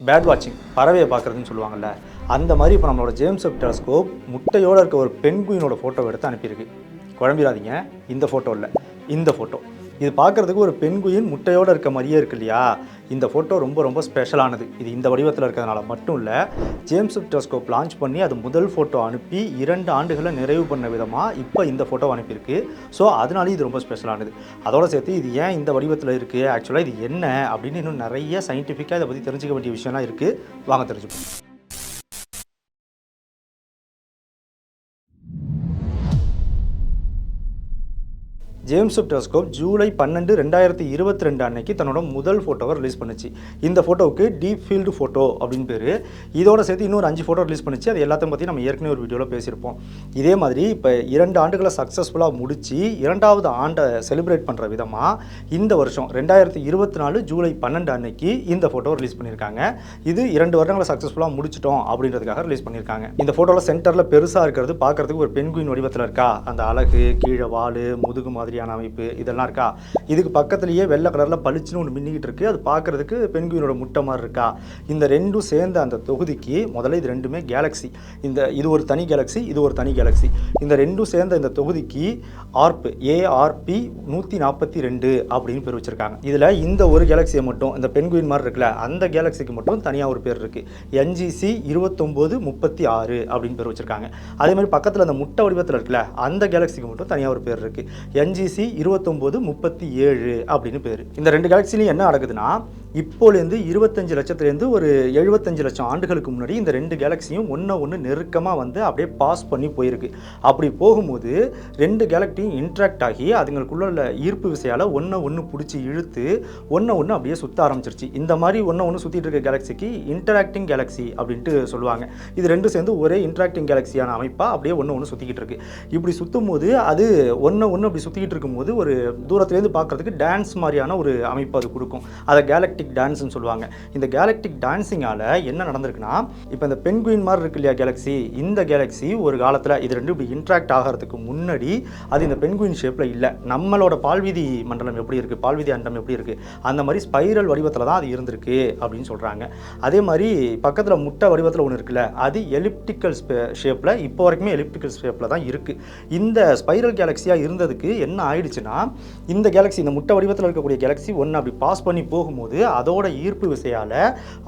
Bird வாட்சிங், பறவையை பார்க்குறதுன்னு சொல்லுவாங்கள்ல, அந்த மாதிரி இப்போ நம்மளோட ஜேம்ஸ் வெப் டெலஸ்கோப் முட்டையோடு இருக்க ஒரு பென்குயினோட ஃபோட்டோ எடுத்து அனுப்பியிருக்கு. குழம்பிடாதீங்க, இந்த ஃபோட்டோ இல்லை, இந்த ஃபோட்டோ. இது பார்க்குறதுக்கு ஒரு பென்குயின் முட்டையோடு இருக்க மாதிரியே இருக்கு இல்லையா? இந்த ஃபோட்டோ ரொம்ப ரொம்ப ஸ்பெஷலானது. இது இந்த வடிவத்தில் இருக்கிறதுனால மட்டும் இல்லை, ஜேம்ஸ் வெப் டெலஸ்கோப் லான்ச் பண்ணி அது முதல் ஃபோட்டோ அனுப்பி 2 ஆண்டுகளை நிறைவு பண்ண விதமாக இப்போ இந்த ஃபோட்டோ அனுப்பியிருக்கு. ஸோ அதனாலே இது ரொம்ப ஸ்பெஷலானது. அதோடு சேர்த்து இது ஏன் இந்த வடிவத்தில் இருக்குது, ஆக்சுவலாக இது என்ன அப்படின்னு இன்னும் நிறைய சயின்டிஃபிக்காக இதை பற்றி தெரிஞ்சுக்க வேண்டிய விஷயம்லாம் இருக்குது. வாங்க தெரிஞ்சுப்போம். ஜேம்ஸ் வெப் டெலஸ்கோப் ஜூலை 12, 2022 அன்னைக்கு தன்னோட முதல் ஃபோட்டோவை ரிலீஸ் பண்ணுச்சு. இந்த ஃபோட்டோவுக்கு டீப் ஃபீல்டு ஃபோட்டோ அப்படின்னு பேர். இதோட சேர்த்து இன்னொரு 5 ஃபோட்டோ ரிலீஸ் பண்ணிச்சு. அது எல்லாத்தையும் பற்றி நம்ம ஏற்கனவே ஒரு வீடியோவில் பேசியிருப்போம். இதே மாதிரி இப்போ 2 ஆண்டுகளை சக்ஸஸ்ஃபுல்லாக முடித்து 2வது ஆண்டை செலிப்ரேட் பண்ணுற விதமாக இந்த வருஷம் 2024 ஜூலை 12 அன்னைக்கு இந்த ஃபோட்டோ ரிலீஸ் பண்ணியிருக்காங்க. இது 2 வருடங்களை சக்ஸஸ்ஃபுல்லாக முடிச்சிட்டோம் அப்படின்றதுக்காக ரிலீஸ் பண்ணியிருக்காங்க. இந்த ஃபோட்டோவில் சென்டரில் பெருசாக இருக்கிறது பார்க்குறதுக்கு ஒரு பென்குயின் வடிவத்தில் இருக்கா, அந்த அழகு, கீழே வால், முதுகு மாதிரி அமைப்பு இதெல்லாம் இருக்கா. இதுக்கு பக்கத்துலயே வெள்ளை கலர்ல பளிச்சுன்னு ஒன்று மின்னிக்கிட்டு இருக்கு. அது பார்க்கறதுக்கு பென்குயினோட முட்டை மாதிரி இருக்கா. இந்த ரெண்டும் சேர்ந்த அந்த தொகுதிக்கு முதல்ல இது ரெண்டுமே கேலக்ஸி. இது ஒரு தனி கேலக்ஸி, இது ஒரு தனி கேலக்ஸி. இந்த ரெண்டும் சேர்ந்த இந்த தொகுதிக்கு ஆர்ப் ARP 142 அப்படின்னு பேர் வச்சிருக்காங்க. இதுல இந்த ஒரு கேலக்சியை மட்டும், இந்த பென்குயின் மாதிரி இருக்குல்ல, அந்த கேலக்சிக்கு மட்டும் தனியாக ஒரு பேர் இருக்கு. NGC 2936 அப்படின்னு பேர் வச்சிருக்காங்க. அதே மாதிரி பக்கத்தில் அந்த முட்டை வடிவத்தில் இருக்குல்ல, அந்த கேலக்சிக்கு மட்டும் தனியாக ஒரு பேர் இருக்கு. NGC 2937 அப்படின்னு பேர். இந்த 2 கேலக்சிலையும் என்ன நடக்குதுன்னா, இப்போலேருந்து 25 லட்சத்துலேருந்து ஒரு 75 லட்சம் ஆண்டுகளுக்கு முன்னாடி இந்த 2 கேலக்சியும் ஒன்று நெருக்கமாக வந்து அப்படியே பாஸ் பண்ணி போயிருக்கு. அப்படி போகும்போது 2 கேலக்சியும் இன்ட்ராக்ட் ஆகி அதுங்களுக்குள்ள ஈர்ப்பு விசையால் ஒன்று பிடிச்சி இழுத்து ஒன்று அப்படியே சுற்ற ஆரம்பிச்சிருச்சு. இந்த மாதிரி ஒன்று சுற்றிட்டு இருக்க கேலக்சிக்கு இன்டராக்டிங் கேலக்சி அப்படின்ட்டு சொல்லுவாங்க. இது ரெண்டும் சேர்ந்து ஒரே இன்டராக்டிங் கேலக்சியான அமைப்பாக அப்படியே ஒன்று சுற்றிக்கிட்டு இருக்கு. இப்படி சுற்றும் போது அது ஒன்று அப்படி சுற்றிக்கிட்டு இருக்கும்போது ஒரு தூரத்துலேருந்து பார்க்குறதுக்கு டான்ஸ் மாதிரியான ஒரு அமைப்பு அது கொடுக்கும். அதை கேலக்டிக் டான்ஸ்னு சொல்லுவாங்க. இந்த கேலக்டிக் டான்ஸிங்கால என்ன நடந்திருக்குன்னா, இப்போ இந்த பென்குயின் மாதிரி இருக்கு இல்லையா கேலக்ஸி, இந்த கேலக்ஸி ஒரு காலத்தில் இது ரெண்டும் இப்படி இன்ட்ராக்ட் ஆகிறதுக்கு முன்னாடி அது இந்த பென்குயின் ஷேப்பில் இல்லை. நம்மளோட பால்வீதி மண்டலம் எப்படி இருக்குது, பால்வீதி அண்டம் எப்படி இருக்குது, அந்த மாதிரி ஸ்பைரல் வடிவத்தில் தான் அது இருந்திருக்கு அப்படின்னு சொல்கிறாங்க. அதே மாதிரி பக்கத்தில் முட்டை வடிவத்தில் ஒன்று இருக்குல்ல, அது எலிப்டிக்கல் ஷேப்பில், இப்போ வரைக்குமே எலிப்டிக்கல் ஷேப்பில் தான் இருக்குது. இந்த ஸ்பைரல் கேலக்ஸியாக இருந்ததுக்கு என்ன ஆயிடுச்சுன்னா, இந்த கேலக்ஸி, இந்த முட்டை வடிவத்தில் இருக்கக்கூடிய கேலக்ஸி ஒன்று அப்படி பாஸ் பண்ணி போகும்போது அதோட ஈர்ப்பு விசையால்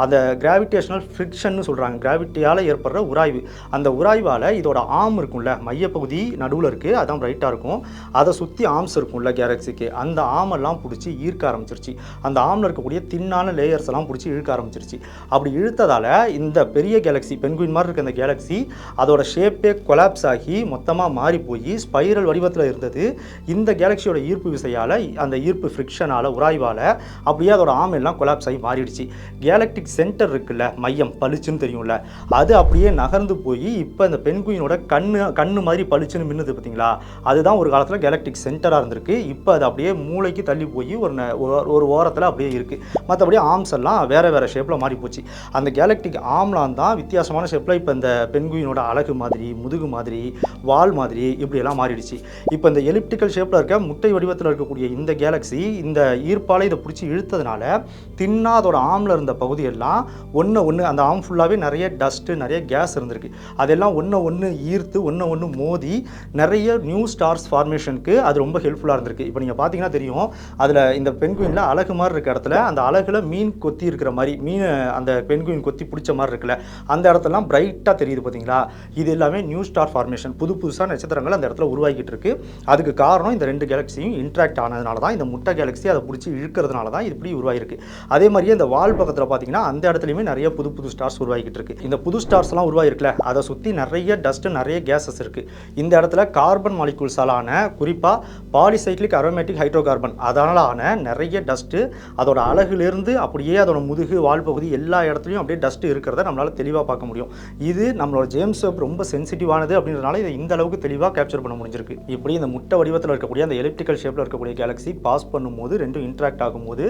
அந்த கிராவிடேஷனல் ஃப்ரிக்ஷன் சொல்கிறாங்க, கிராவிட்டியால் ஏற்படுற உராய்வு, அந்த உராய்வால் இதோட ஆர்ம் இருக்கும்ல, மையப்பகுதி நடுவில் இருக்குது, அதான் ரைட்டாக இருக்கும், அதை சுற்றி ஆர்ம்ஸ் இருக்கும்ல கேலக்ஸிக்கு, அந்த ஆர்மெல்லாம் பிடிச்சி ஈர்க்க ஆரம்பிச்சிருச்சு. அந்த ஆர்மில் இருக்கக்கூடிய தின்னான லேயர்ஸ் எல்லாம் பிடிச்சி இழுக்க ஆரம்பிச்சிருச்சு. அப்படி இழுத்ததால் இந்த பெரிய கேலக்ஸி, பென்குயின் மாதிரி இருக்க அந்த கேலக்ஸி அதோட ஷேப்பே கொலாப்ஸ் ஆகி மொத்தமாக மாறி போய் ஸ்பைரல் வடிவத்தில் இருந்தது. இந்த கேலக்சியோட ஈர்ப்பு விசையால், அந்த ஈர்ப்பு ஃப்ரிக்ஷனால், உராய்வால் அப்படியே அதோட ஆர்ம் எல்லாம் கொலாப்ஸ் ஆகி மாறிடுச்சு. கேலக்டிக் சென்டர் இருக்குல்ல, மையம் பளிச்சுன்னு தெரியும்ல, அது அப்படியே நகர்ந்து போய் இப்போ இந்த பென்குயினோட கண்ணு மாதிரி பளிச்சுன்னு மின்னுது பார்த்தீங்களா, அதுதான் ஒரு காலத்தில் கேலக்டிக் சென்டராக இருந்திருக்கு. இப்போ அது அப்படியே மூளைக்கு தள்ளி போய் ஒரு ஓரத்தில் அப்படியே இருக்குது. மற்றபடி ஆர்ம்ஸ் எல்லாம் வேறு ஷேப்பில் மாறி போச்சு. அந்த கேலக்டிக் ஆர்ம்லாம் தான் வித்தியாசமான ஷேப்பில் இப்போ இந்த பென்குயினோட அழகு மாதிரி, முதுகு மாதிரி, வால் மாதிரி இப்படியெல்லாம் மாறிடுச்சு. இப்போ இந்த எலிப்டிக்கல் ஷேப்பில் இருக்க முட்டை வடிவத்தில் இருக்கக்கூடிய இந்த கேலக்ஸி இந்த ஈர்ப்பால் இதை பிடிச்சி இழுத்ததுனால தின்னா அதோட ஆர்மில் இருந்த பகுதியெல்லாம் ஒன்று அந்த ஆர்ம் ஃபுல்லாகவே நிறைய டஸ்ட்டு, நிறைய கேஸ் இருந்திருக்கு. அதெல்லாம் ஒன்று ஈர்த்து ஒன்று மோதி நிறைய நியூ ஸ்டார்ஸ் ஃபார்மேஷனுக்கு அது ரொம்ப ஹெல்ப்ஃபுல்லாக இருந்திருக்கு. இப்போ நீங்கள் பார்த்தீங்கன்னா தெரியும், அதில் இந்த பென்குயினில் அழகு மாதிரி இருக்க இடத்துல அந்த அழகுல மீன் கொத்தி இருக்கிற மாதிரி, மீன் அந்த பென்குயின் கொத்தி பிடிச்ச மாதிரி இருக்குல்ல, அந்த இடத்துலலாம் பிரைட்டாக தெரியுது பார்த்தீங்களா. இது எல்லாமே நியூ ஸ்டார் ஃபார்மேஷன், புதுசாக நட்சத்திரங்கள் அந்த இடத்துல உருவாக்கிட்டு இருக்கு. அதுக்கு காரணம் இந்த 2 கேலக்சியும் இன்ட்ராக்ட் ஆனதுனால தான், இந்த முட்டை கேலக்சி அதை பிடிச்சி இழுக்கிறதுனால தான் இது இப்படி உருவாகிருக்கு. அதே மாதிரியே இந்த வால் பக்கத்தில் பார்த்தீங்கன்னா அந்த இடத்துலையுமே நிறைய புது ஸ்டார்ஸ் உருவாகிட்டு இருக்கு. இந்த புது ஸ்டார்ஸ்லாம் உருவாகிருக்குல்ல, அதை சுற்றி நிறைய டஸ்ட்டு, நிறைய கேஸஸ் இருக்குது. இந்த இடத்துல கார்பன் மாலிகூல்ஸாலான, குறிப்பாக பாலிசைக்ளிக் அரோமேட்டிக் ஹைட்ரோ கார்பன், அதனாலான நிறைய டஸ்ட்டு அதோட அழகுலேருந்து அப்படியே அதோட முதுகு, வால் பகுதி எல்லா இடத்துலையும் அப்படியே டஸ்ட்டு இருக்கிறத நம்மளால் தெளிவாக பார்க்க முடியும். இது நம்மளோட ஜேம்ஸ் வெப் ரொம்ப சென்சிட்டிவானது அப்படின்றதுனால இதை இந்த அளவுக்கு தெளிவாக கேப்சர் பண்ண முடிஞ்சிருக்கு. இப்படி இந்த முட்டை வடிவத்தில் இருக்கக்கூடிய அந்த எலிப்டிக்கல் ஷேப்பில் இருக்கக்கூடிய கேலக்ஸி பாஸ் பண்ணும்போது, ரெண்டும் இன்ட்ராக்ட் ஆகும்போது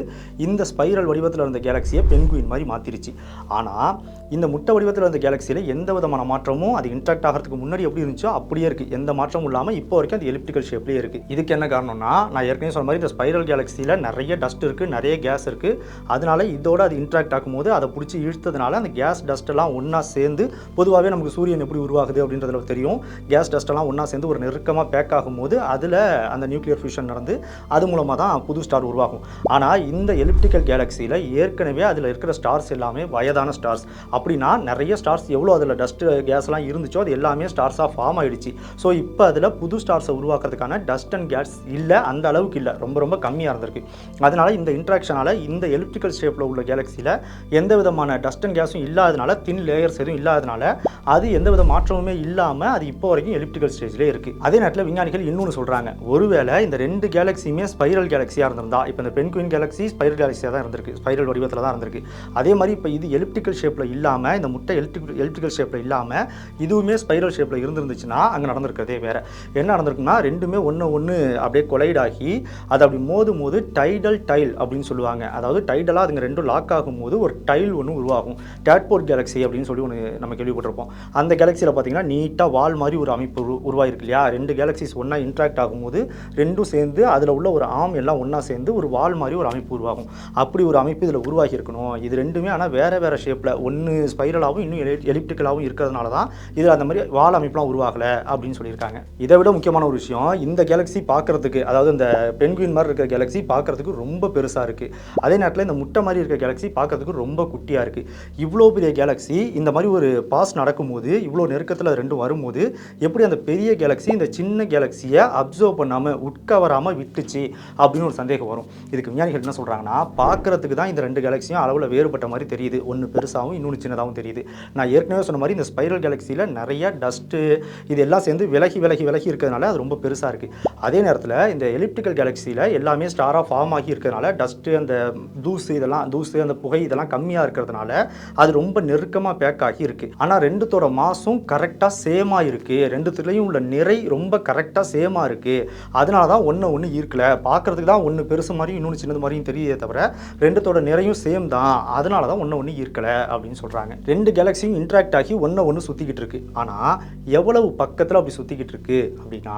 இந்த ஸ்பைரல் ஸ்பைரல் வடிவத்தில் இருந்த கேலக்ஸியை பென்குயின் மாதிரி மாற்றிருச்சு. ஆனால் இந்த முட்டை வடிவத்தில் இருந்த கேலக்ஸியில் எந்த விதமான மாற்றமும் அது இன்ட்ராக்ட் ஆகிறதுக்கு முன்னாடி எப்படி இருந்துச்சோ அப்படியே இருக்குது. எந்த மாற்றமும் இல்லாமல் இப்போ வரைக்கும் அது எலிப்டிக்கல் ஷேப்லேயே இருக்குது. இதுக்கு என்ன காரணம்னா, நான் ஏற்கனவே சொன்ன மாதிரி இந்த ஸ்பைரல் கேலக்ஸியில் நிறைய டஸ்ட் இருக்குது, நிறைய கேஸ் இருக்குது. அதனால இதோட அது இன்ட்ராக்ட் ஆகும்போது அதை பிடிச்சி இழுத்ததுனால அந்த கேஸ் டஸ்ட்டெல்லாம் ஒன்றா சேர்ந்து, பொதுவாகவே நமக்கு சூரியன் எப்படி உருவாகுது அப்படின்றதுல தெரியும். கேஸ் டஸ்ட்டெல்லாம் ஒன்றா சேர்ந்து ஒரு நெருக்கமாக பேக் ஆகும்போது அதில் அந்த நியூக்ளியர் ஃபியூஷன் நடந்து அது மூலமாக தான் புது ஸ்டார் உருவாகும். ஆனால் இந்த எலிப்டிக்கல் கேலக்ஸியில் ஏற்கனவே அதில் இருக்கிற ஸ்டார்ஸ் எல்லாமே வயதான ஸ்டார்ஸ். அப்படின்னா நிறைய ஸ்டார்ஸ் எவ்வளோ அதில் டஸ்ட் கேஸ்லாம் இருந்துச்சோ அது எல்லாமே ஸ்டார்ஸாக ஃபார்ம் ஆகிடுச்சு. ஸோ இப்போ அதில் புது ஸ்டார்ஸை உருவாக்குறதுக்கான டஸ்ட் அண்ட் கேஸ் இல்லை, அந்த அளவுக்கு இல்லை, ரொம்ப ரொம்ப கம்மியாக இருந்திருக்கு. அதனால் இந்த இன்ட்ராக்ஷனால் இந்த எலிப்டிக்கல் ஷேப்பில் உள்ள கேலக்ஸியில் எந்த விதமான டஸ்ட் அண்ட் கேஸும் இல்லாதனால, தின் லேயர்ஸ் எதுவும் இல்லாதனால அது எந்த வித மாற்றமுமே இல்லாமல் அது இப்போ வரைக்கும் எலிப்டிக்கல் ஸ்டேஜ்லேயே இருக்குது. அதே நேரத்தில் விஞ்ஞானிகள் இன்னொன்று சொல்கிறாங்க, ஒருவேளை இந்த ரெண்டு கேலக்ஸியுமே ஸ்பைரல் கேலக்ஸியாக இருந்திருந்தா, இப்போ இந்த பென்குயின் கேலக்ஸி ஸ்பைரல் கேலக்ஸியாக தான் இருந்திருக்கு, ஸ்பைரல் வடிவத்தில் தான் இருந்திருக்கு. அதே மாதிரி இப்போ இது எலிப்டிக்கல் ஷேப்பில் இல்லாமல், இந்த முட்டை எலிப்டிக்கல் ஷேப்பில் இல்லாமல் இதுவுமே ஸ்பைரல் ஷேப்பில் இருந்துருந்துச்சுன்னா அங்கே நடந்திருக்கிறதே வேறு. என்ன நடந்திருக்குன்னா, ரெண்டுமே ஒன்று அப்படியே கொலைட் ஆகி அது அப்படி மோது டைடல் டைல் அப்படின்னு சொல்லுவாங்க. அதாவது டைடலாக அதுங்க ரெண்டும் லாக் ஆகும்போது ஒரு டைல் ஒன்று உருவாகும். டேட்போர்ட் கேலக்ஸி அப்படின்னு சொல்லி ஒன்று நம்ம கேள்விப்பட்டிருப்போம். அந்த கேலக்ஸியில் பார்த்தீங்கன்னா நீட்டாக வால் மாதிரி ஒரு அமைப்பு உருவாயிருக்கு இல்லையா. ரெண்டு கேலக்ஸிஸ் ஒன்றா இன்ட்ராக்ட் ஆகும்போது ரெண்டும் சேர்ந்து அதில் உள்ள ஒரு ஆம் எல்லாம் ஒன்றா சேர்ந்து ஒரு வால் மாதிரி ஒரு அமைப்பு உருவாகும். அப்படி ஒரு அமைப்பு இதில் உருவாகி இருக்கணும். இது ரெண்டுமே ஆனால் வேறு வேறு ஷேப்பில், ஒன்று ஸ்பைரலாகவும் இன்னும் எலிப்டிக்கலாகவும் இருக்கிறதுனால தான் இதில் அந்த மாதிரி வால் அமைப்புலாம் உருவாகலை அப்படின்னு சொல்லியிருக்காங்க. இதை விட முக்கியமான ஒரு விஷயம், இந்த கேலக்ஸி பார்க்குறதுக்கு, அதாவது இந்த பென்குயின் மாதிரி இருக்கிற கேலக்ஸி பார்க்குறதுக்கு ரொம்ப பெருசாக இருக்குது. அதே நேரத்தில் இந்த முட்டை மாதிரி இருக்கிற கேலக்ஸி பார்க்குறதுக்கு ரொம்ப குட்டியாக இருக்குது. இவ்வளோ பெரிய கேலக்ஸி இந்த மாதிரி ஒரு பாஸ் நடக்கும்போது, இவ்வளோ நெருக்கத்தில் ரெண்டும் வரும்போது எப்படி அந்த பெரிய கேலக்ஸி இந்த சின்ன கேலக்ஸியை அப்சர்வ் பண்ணாமல் உட்கவராமல் விட்டுச்சு அப்படின்னு ஒரு சந்தேகம் வரும். இதுக்கு விஞ்ஞானிகள் என்ன சொல்கிறாங்கன்னா, பார்க்குறதுக்கு தான் இந்த ரெண்டு கேலக்ஸியும் அளவில் வேறுபட்ட மாதிரி தெரியுது. ஒன்று பெருசாகவும் இன்னொன்று சின்னதாகவும் தெரியுது. நான் ஏற்கனவே சொன்ன மாதிரி இந்த ஸ்பைரல் கேலக்ஸியில் நிறைய டஸ்ட்டு இது எல்லாம் சேர்ந்து விலகி இருக்கிறதுனால அது ரொம்ப பெருசாக இருக்குது. அதே நேரத்தில் இந்த எலிப்டிக்கல் கேலக்ஸியில் எல்லாமே ஸ்டாராக ஃபார்ம் ஆகி இருக்கிறதுனால டஸ்ட்டு, அந்த தூசு அந்த புகை இதெல்லாம் கம்மியாக இருக்கிறதுனால அது ரொம்ப நெருக்கமாக பேக் ஆகி இருக்குது. ஆனால் ரெண்டுத்தோட மாசும் கரெக்டாக சேமாக இருக்குது. ரெண்டுத்துலேயும் உள்ள நிறை ரொம்ப கரெக்டாக சேமாக இருக்குது. அதனால தான் ஒன்று ஈர்க்கலை. பார்க்குறதுக்கு தான் ஒன்று பெருசு மாதிரியும் இன்னொன்று சின்னது மாதிரியும் தெரியுதே தவிர ரெண்டுத்தோட நிறையும் சேம் தான். அதனால தான் ஒன்று ஈர்க்கலை அப்படின்னு சொல்கிறாங்க. ரெண்டு கேலக்ஸியும் இன்ட்ராக்ட் ஆகி ஒன்று சுற்றிக்கிட்டு இருக்கு. ஆனால் எவ்வளவு பக்கத்தில் அப்படி சுற்றிக்கிட்டு இருக்கு அப்படின்னா,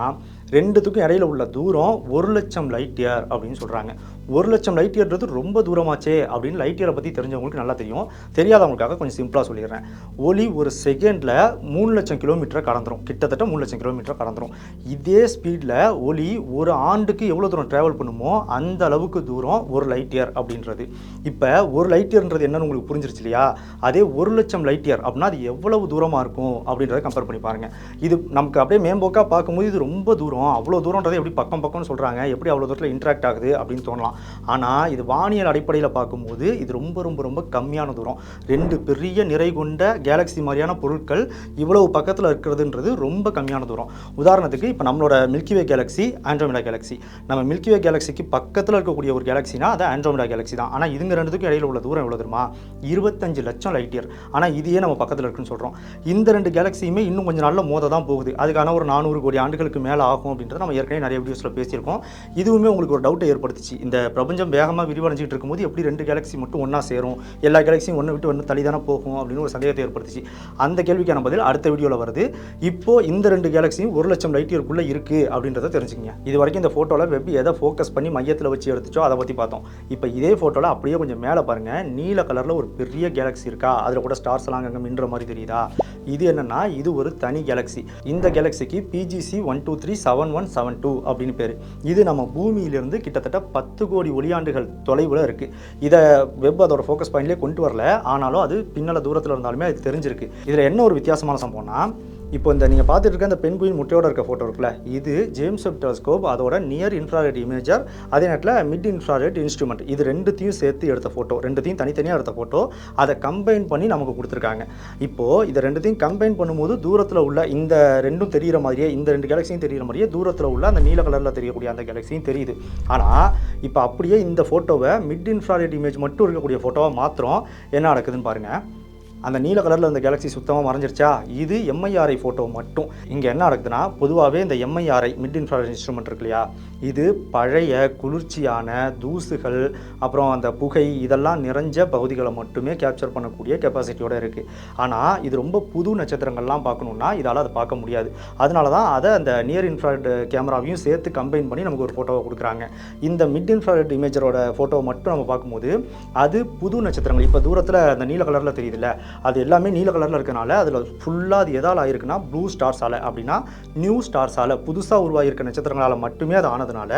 ரெண்டுத்துக்கும் இடையில உள்ள தூரம் 1,00,000 லைட் இயர் அப்படின்னு சொல்கிறாங்க. 1,00,000 லைட் இயர்ன்றது ரொம்ப தூரமாச்சே அப்படின்னு லைட் இயரை பற்றி தெரிஞ்சவங்களுக்கு நல்லா தெரியும். தெரியாதவங்களுக்காக கொஞ்சம் சிம்பிளாக சொல்லிடுறேன். ஒளி ஒரு செகண்டில் 3,00,000 கிலோமீட்டரை கடந்துடும். கிட்டத்தட்ட 3,00,000 கிலோமீட்டரை கடந்துடும். இதே ஸ்பீடில் ஒளி ஒரு ஆண்டுக்கு எவ்வளோ தூரம் ட்ராவல் பண்ணுமோ அந்த அளவுக்கு தூரம் ஒரு லைட் இயர் அப்படின்றது. இப்போ ஒரு லைட் இயர்ன்றது என்னன்னு உங்களுக்கு புரிஞ்சிருச்சு இல்லையா. அதே 1,00,000 லைட் இயர் அப்படின்னா அது எவ்வளவு தூரமாக இருக்கும் அப்படின்றத கம்பேர் பண்ணி பாருங்கள். இது நமக்கு அப்படியே மேம்போக்காக பார்க்கும்போது இது ரொம்ப தூரம், அவ்வளோ தூரன்றது எப்படி பக்கம்னு சொல்கிறாங்க, எப்படி அவ்வளோ தூரத்தில் இன்ட்ராக்ட் ஆகுது அப்படின்னு தோணலாம். ஆனால் இது வானியல் அடிப்படையில் பார்க்கும்போது இது ரொம்ப ரொம்ப ரொம்ப கம்மியான தூரம். ரெண்டு பெரிய நிறை கொண்ட கேலக்ஸி மாதிரியான பொருட்கள் இவ்வளவு பக்கத்தில் இருக்கிறதுன்றது ரொம்ப கம்மியான தூரம். உதாரணத்துக்கு இப்போ நம்மளோட மில்கிவே கேலக்ஸி, ஆண்ட்ரோமெடா கேலக்ஸி. நம்ம மில்கிவே கேலக்ஸிக்கு பக்கத்தில் இருக்கக்கூடிய ஒரு கேலக்ஸினா அது ஆண்ட்ரோமெடா கேலக்ஸி தான். ஆனால் இதுங்க ரெண்டுத்துக்கும் இடையில உள்ள தூரம் எவ்வளோ தெரியுமா? 25 லட்சம் லைட் இயர். ஆனால் இதையே நம்ம பக்கத்தில் இருக்குன்னு சொல்கிறோம். இந்த ரெண்டு கேலக்ஸியுமே இன்னும் கொஞ்சம் நாளில் மோத தான் போகுது. அதுக்கான ஒரு 400 கோடி ஆண்டுகளுக்கு மேலே ஆகும் அப்படின்றத நம்ம ஏற்கனவே நிறைய வீடியோஸில் பேசியிருக்கோம். இதுவுமே உங்களுக்கு ஒரு டவுட்டை ஏற்படுத்துச்சு. இந்த பிரபஞ்சம் வேகமாக விரிவடைஞ்சிட்டு இருக்கும்போது எப்படி ரெண்டு கேலக்ஸி மட்டும் ஒன்றா சேரும், எல்லா கேலக்ஸியும் ஒன்று விட்டு ஒன்று தள்ளி தானே போகும் அப்படின்னு ஒரு சந்தேகத்தை ஏற்படுத்துச்சு. அந்த கேள்விக்கான பதில் அடுத்த வீடியோவில் வருது. இப்போ இந்த ரெண்டு கேலக்ஸியும் 1,00,000 லைட் இயர்க்குள்ளே இருக்குது அப்படின்றத தெரிஞ்சுக்கங்க. இது வரைக்கும் இந்த ஃபோட்டோவில் வெப் எதை ஃபோக்கஸ் பண்ணி மையத்தில் வச்சு எடுத்துச்சோ அதை பற்றி பார்த்தோம். இப்போ இதே ஃபோட்டோவில் அப்படியே கொஞ்சம் மேலே பாருங்கள், நீல கலரில் ஒரு பெரிய கேலக்ஸி இருக்கா, அதில் கூட ஸ்டார்ஸ் எல்லாம் அங்கே மின்ற மாதிரி தெரியுதா? இது என்னன்னா, இது ஒரு தனி கேலக்ஸி. இந்த கேலக்ஸிக்கு PGC 1237172 அப்படின்னு பேர். இது நம்ம பூமியிலிருந்து கிட்டத்தட்ட 10 கோடி ஒளியாண்டுகள் தொலைவில் இருக்குது. இதை வெப் அதோட ஃபோக்கஸ் பாயிண்ட்லேயே கொண்டு வரல, ஆனாலும் அது பின்னல தூரத்தில் இருந்தாலுமே அது தெரிஞ்சிருக்கு. இதில் என்ன ஒரு வித்தியாசமான சம்பவம்னா, இப்போ இந்த நீங்கள் பார்த்துட்டு இருக்க இந்த பென்குயின் முட்டையோட இருக்க ஃபோட்டோ இருக்குல்ல, இது ஜேம்ஸ் வெப் டெலஸ்கோப் அதோட நியர் இன்ஃப்ராரெட் இமேஜர், அதே நேரத்தில் மிட் இன்ஃப்ராரெட் இன்ஸ்ட்ருமெண்ட், இது ரெண்டுத்தையும் சேர்த்து எடுத்த ஃபோட்டோ, ரெண்டுத்தையும் தனித்தனியாக எடுத்த ஃபோட்டோ, அதை கம்பைன் பண்ணி நமக்கு கொடுத்துருக்காங்க. இப்போது இதை ரெண்டுத்தையும் கம்பைன் பண்ணும்போது தூரத்தில் உள்ள இந்த ரெண்டும் தெரிகிற மாதிரியே, இந்த ரெண்டு கேலக்ஸியும் தெரிகிற மாதிரியே தூரத்தில் உள்ள அந்த நீல கலரில் தெரியக்கூடிய அந்த கேலக்ஸியும் தெரியுது. ஆனால் இப்போ அப்படியே இந்த ஃபோட்டோவை மிட் இன்ஃப்ராரெட் இமேஜ் மட்டும் இருக்கக்கூடிய ஃபோட்டோவை மாத்திரம் என்ன நடக்குதுன்னு பாருங்கள். அந்த நீல கலரில் அந்த கேலக்ஸி சுத்தமாக மறைஞ்சிருச்சா? இது எம்ஐஆர்ஐ ஃபோட்டோ மட்டும். இங்கே என்ன நடக்குதுன்னா, பொதுவாகவே இந்த எம்ஐஆர்ஐ மிட் இன்ஃப்ராரெட் இன்ஸ்ட்ருமெண்ட் இருக்கு இல்லையா, இது பழைய குளிர்ச்சியான தூசுகள், அப்புறம் அந்த புகை இதெல்லாம் நிறைஞ்ச பகுதிகளை மட்டுமே கேப்சர் பண்ணக்கூடிய கெப்பாசிட்டியோடு இருக்குது. ஆனால் இது ரொம்ப புது நட்சத்திரங்கள்லாம் பார்க்கணுன்னா இதால் அதை பார்க்க முடியாது. அதனால தான் அதை அந்த நியர் இன்ஃப்ராரெட் கேமராவையும் சேர்த்து கம்பைன் பண்ணி நமக்கு ஒரு ஃபோட்டோவை கொடுக்குறாங்க. இந்த மிட் இன்ஃப்ராரெட் இமேஜரோட ஃபோட்டோவை மட்டும் நம்ம பார்க்கும்போது அது புது நட்சத்திரங்கள். இப்போ தூரத்தில் அந்த நீல கலரில் தெரியுதுல்ல, அது எல்லாமே நீல கலரில் இருக்கனால அதில் ஃபுல்லாக அது எதால் ஆயிருக்குன்னா ப்ளூ ஸ்டார்ஸால், அப்படின்னா நியூ ஸ்டார்ஸால், புதுசாக உருவாகியிருக்க நட்சத்திரங்களால் மட்டுமே அது ஆனதுனால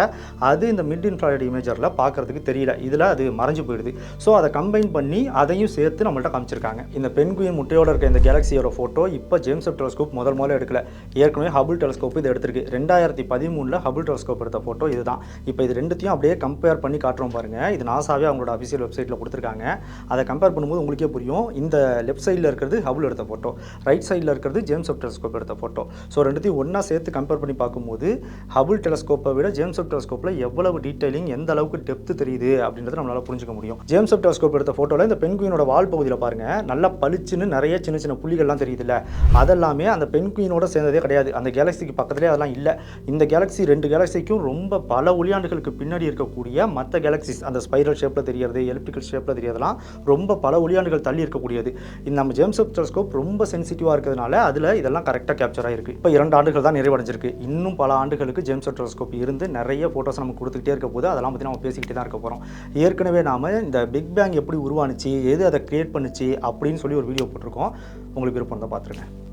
அது இந்த மிட் இன்ஃப்ராரெட் இமேஜரில் பார்க்குறதுக்கு தெரியல. இதில் அது மறைஞ்சு போயிடுது. ஸோ அதை கம்பைன் பண்ணி அதையும் சேர்த்து நம்மள்ட்ட காமிச்சிருக்காங்க. இந்த பென்குயின் முட்டையோடு இருக்க இந்த கேலக்ஸியோட ஃபோட்டோ இப்போ ஜேம்ஸ் வெப் டெலஸ்கோப் முதல்ல எடுக்கல. ஏற்கனவே ஹபிள் டெலஸ்கோப் இது எடுத்திருக்கு. 2013 ஹபிள் டெலஸ்கோப் எடுத்த ஃபோட்டோ இதுதான். இப்போ இது ரெண்டுத்தையும் அப்படியே கம்பேர் பண்ணி காட்டுறோம் பாருங்கள். இது நாசாவே அவங்களோட அஃபிஷியல் வெப்சைட்டில் கொடுத்துருக்காங்க. அதை கம்பேர் பண்ணும்போது உங்களுக்கே புரியும். இந்த லெஃப்ட் சைடில் இருக்கிறது ஹபிள் எடுத்த ஃபோட்டோ, ரைட் சைடில் இருக்கிறது ஜேம்ஸ் வெப் டெலஸ்கோப் எடுத்த ஃபோட்டோ. ஸோ ரெண்டுத்தையும் ஒன்றா சேர்த்து கம்பேர் பண்ணி பார்க்கும்போது ஹபிள் டெலஸ்கோப்பை விட ஜேம்ஸ் வெப் டெலஸ்கோப்பில் எவ்வளவு டீட்டெயிலிங், எந்த அளவுக்கு டெப்த் தெரியுது அப்படின்றத நம்மளால் புரிஞ்சுக்க முடியும். ஜேம்ஸ் வெப் டெலஸ்கோப் எடுத்த ஃபோட்டோவில் இந்த பென்குயினோட வால் பகுதியில் பாருங்கள், நல்லா பளிச்சுன்னு நிறைய சின்ன சின்ன புள்ளிகள்லாம் தெரியுதுல்ல, அதெல்லாமே அந்த பென்குயினோட சேர்ந்ததே கிடையாது. அந்த கேலக்சிக்கு பக்கத்துலேயே அதெல்லாம் இல்லை. இந்த கேலக்சி 2 கேலக்சிக்கும் ரொம்ப பல ஒளியாண்டுகளுக்கு பின்னாடி இருக்கக்கூடிய மற்ற கேலக்சிஸ், அந்த ஸ்பைரல் ஷேப்பில் தெரியறது, எலிப்டிக்கல் ஷேப்பில் தெரியறதெல்லாம் ரொம்ப பல ஒளியாண்டுகள் தள்ளி இருக்கக்கூடியது. இந்த நம்ம ஜேம்ஸ் வெப் டெலஸ்கோப் ரொம்ப சென்சிட்டிவாக இருக்கிறதுனால அதில் இதெல்லாம் கரெக்டாக கேப்சர் ஆகிருக்கு. இப்போ 2 ஆண்டுகள் தான் நிறைவடைஞ்சிருக்கு. இன்னும் பல ஆண்டுகளுக்கு ஜேம்ஸ் வெப் டெலஸ்கோப் இருந்து நிறைய ஃபோட்டோஸ் நம்ம கொடுத்துக்கிட்டே இருக்க போது அதெல்லாம் பற்றி நம்ம பேசிக்கிட்டே தான் இருக்க போகிறோம். ஏற்கனவே நாம் இந்த பிக் பேங் எப்படி உருவானுச்சு, எது அதை கிரியேட் பண்ணுச்சு அப்படின்னு சொல்லி ஒரு வீடியோ போட்டிருக்கோம். உங்களுக்கு விருப்பம் தான் பார்த்துருங்க.